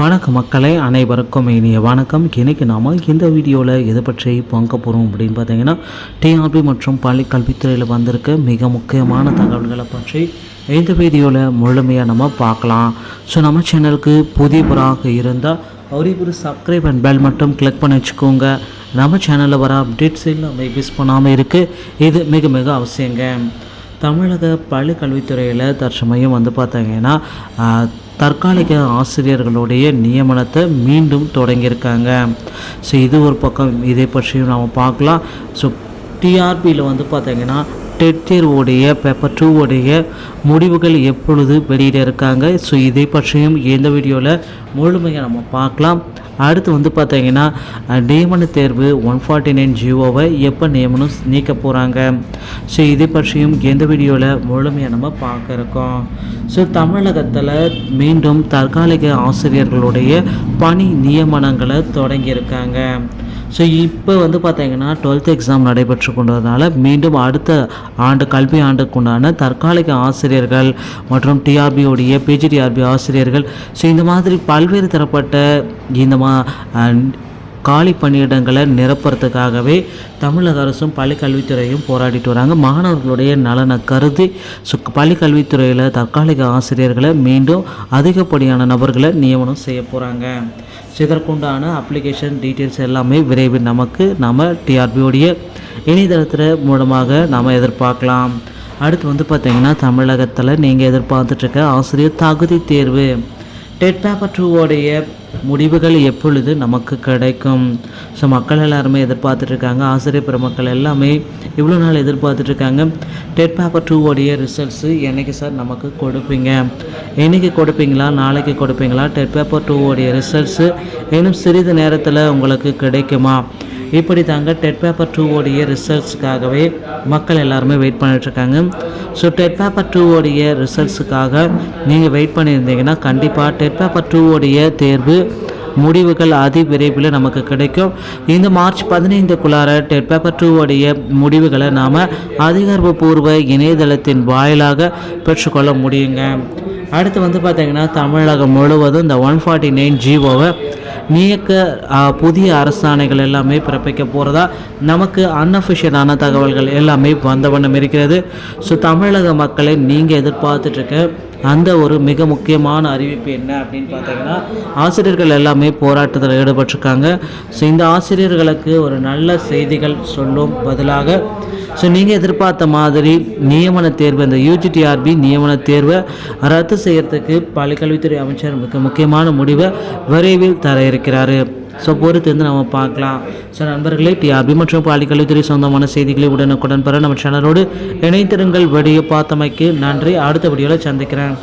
வணக்கம் மக்களே, அனைவருக்கும் இனிய வணக்கம். இன்றைக்கி நாம் இந்த வீடியோவில் எதை பற்றி பார்க்க போகிறோம் அப்படின்னு பார்த்தீங்கன்னா, டிஆர்பி மற்றும் பள்ளி கல்வித்துறையில் வந்திருக்க மிக முக்கியமான தகவல்களை பற்றி இந்த வீடியோவில் முழுமையாக நம்ம பார்க்கலாம். ஸோ நம்ம சேனலுக்கு புதியவராக இருந்தால் ஒரு சப்ஸ்கிரைப் அண்ட் பெல் மட்டும் கிளிக் பண்ணி வச்சுக்கோங்க. நம்ம சேனலில் வர அப்டேட்ஸ் எல்லாமே மிஸ் பண்ணாமல் இருக்குது. இது மிக மிக அவசியங்க. தமிழக பள்ளி கல்வித்துறையில் தற்சமயம் பார்த்தீங்கன்னா தற்காலிக ஆசிரியர்களுடைய நியமனத்தை மீண்டும் தொடங்கியிருக்காங்க. ஸோ இது ஒரு பக்கம், இதை பற்றியும் நாம் பார்க்கலாம். ஸோ டிஆர்பியில் பார்த்தீங்கன்னா டெட் தேர்வுடைய பேப்பர் 2 உடைய முடிவுகள் எப்பொழுது வெளியிட இருக்காங்க. ஸோ இதை பற்றியும் இந்த வீடியோவில் முழுமையாக நம்ம பார்க்கலாம். அடுத்து பார்த்தீங்கன்னா நியமன தேர்வு 149 ஜிஓவை எப்போ நியமனம் நீக்க போகிறாங்க. ஸோ இதை பற்றியும் எந்த வீடியோவில் முழுமையாக நம்ம பார்க்க இருக்கோம். ஸோ தமிழகத்தில் மீண்டும் தற்காலிக ஆசிரியர்களுடைய பணி நியமனங்களை தொடங்கியிருக்காங்க. ஸோ இப்போ பார்த்தீங்கன்னா 12th எக்ஸாம் நடைபெற்று கொண்டதுனால மீண்டும் அடுத்த கல்வி ஆண்டுக்குண்டான தற்காலிக ஆசிரியர்கள் மற்றும் டிஆர்பியோடைய பிஜிடிஆர்பி ஆசிரியர்கள், ஸோ இந்த மாதிரி பல்வேறு தரப்பட்ட இந்த காலி பணியிடங்களை நிரப்புறதுக்காகவே தமிழக அரசும் பள்ளி கல்வித்துறையும் போராடிட்டு வராங்க. மாணவர்களுடைய நலனை கருதி பள்ளி கல்வித்துறையில் தற்காலிக ஆசிரியர்களை மீண்டும் அதிகப்படியான நபர்களை நியமனம் செய்ய போகிறாங்க. இதற்குண்டான அப்ளிகேஷன் டீட்டெயில்ஸ் எல்லாமே விரைவில் நம்ம டிஆர்பியோடைய இணையதளத்தில் மூலமாக நாம் எதிர்பார்க்கலாம். அடுத்து பார்த்திங்கன்னா தமிழகத்தில் நீங்கள் எதிர்பார்த்துட்ருக்க ஆசிரியர் தகுதி தேர்வு டெட் பேப்பர் 2 உடைய முடிவுகள் எப்பொழுது நமக்கு கிடைக்கும். ஸோ மக்கள் எல்லாருமே எதிர்பார்த்துட்ருக்காங்க. ஆசிரியர் பெருமக்கள் எல்லாமே இவ்வளோ நாள் எதிர்பார்த்துட்ருக்காங்க. டெட் பேப்பர் 2 உடைய ரிசல்ட்ஸு என்றைக்கு சார் நமக்கு கொடுப்பீங்க, என்றைக்கு கொடுப்பீங்களா, நாளைக்கு கொடுப்பீங்களா, டெட் பேப்பர் 2 உடைய ரிசல்ட்ஸு இன்னும் சிறிது நேரத்தில் உங்களுக்கு கிடைக்குமா, இப்படி தாங்க டெட் பேப்பர் 2 உடைய ரிசல்ட்ஸுக்காகவே மக்கள் எல்லாருமே வெயிட் பண்ணிட்டுருக்காங்க. ஸோ டெட் பேப்பர் 2 உடைய ரிசல்ட்ஸுக்காக நீங்கள் வெயிட் பண்ணியிருந்தீங்கன்னா கண்டிப்பாக டெட் பேப்பர் 2 உடைய தேர்வு முடிவுகள் அதி விரைவில் நமக்கு கிடைக்கும். இந்த மார்ச் 15க்குள்ளார டெட் பேப்பர் 2 உடைய முடிவுகளை நாம் அதிகாரப்பூர்வ இணையதளத்தின் வாயிலாக பெற்றுக்கொள்ள முடியுங்க. அடுத்து பார்த்திங்கன்னா தமிழகம் முழுவதும் இந்த 149 ஜிஓவை நீக்க புதிய அரசாணைகள் எல்லாமே பிறப்பிக்க போகிறதா நமக்கு அன்அஃபிஷியலான தகவல்கள் எல்லாமே வந்த வண்ணம் இருக்கிறது. ஸோ தமிழக மக்களை நீங்கள் எதிர்பார்த்துட்ருக்க அந்த ஒரு மிக முக்கியமான அறிவிப்பு என்ன அப்படின்னு பார்த்தீங்கன்னா, ஆசிரியர்கள் எல்லாமே போராட்டத்தில் ஈடுபட்டிருக்காங்க. ஸோ இந்த ஆசிரியர்களுக்கு ஒரு நல்ல செய்திகள் சொல்லும் பதிலாக நீங்கள் எதிர்பார்த்த மாதிரி நியமன தேர்வு, இந்த யூஜிடிஆர்பி நியமன தேர்வை ரத்து செய்யறதுக்கு பள்ளிக்கல்வித்துறை அமைச்சர் மிக முக்கியமான முடிவை விரைவில் தர இருக்கிறாரு. ஸோ பொறுத்து நம்ம பார்க்கலாம். ஸோ நண்பர்களே, டிஆர்பி மற்றும் பள்ளிக்கல்வித்துறை சொந்தமான செய்திகளை உடனுக்குடன் பெற நம்ம சேனலோடு இணைந்திருங்கள். வீடியோ பார்த்தமைக்கு நன்றி. அடுத்த வீடியோவில் சந்திக்கிறேன்.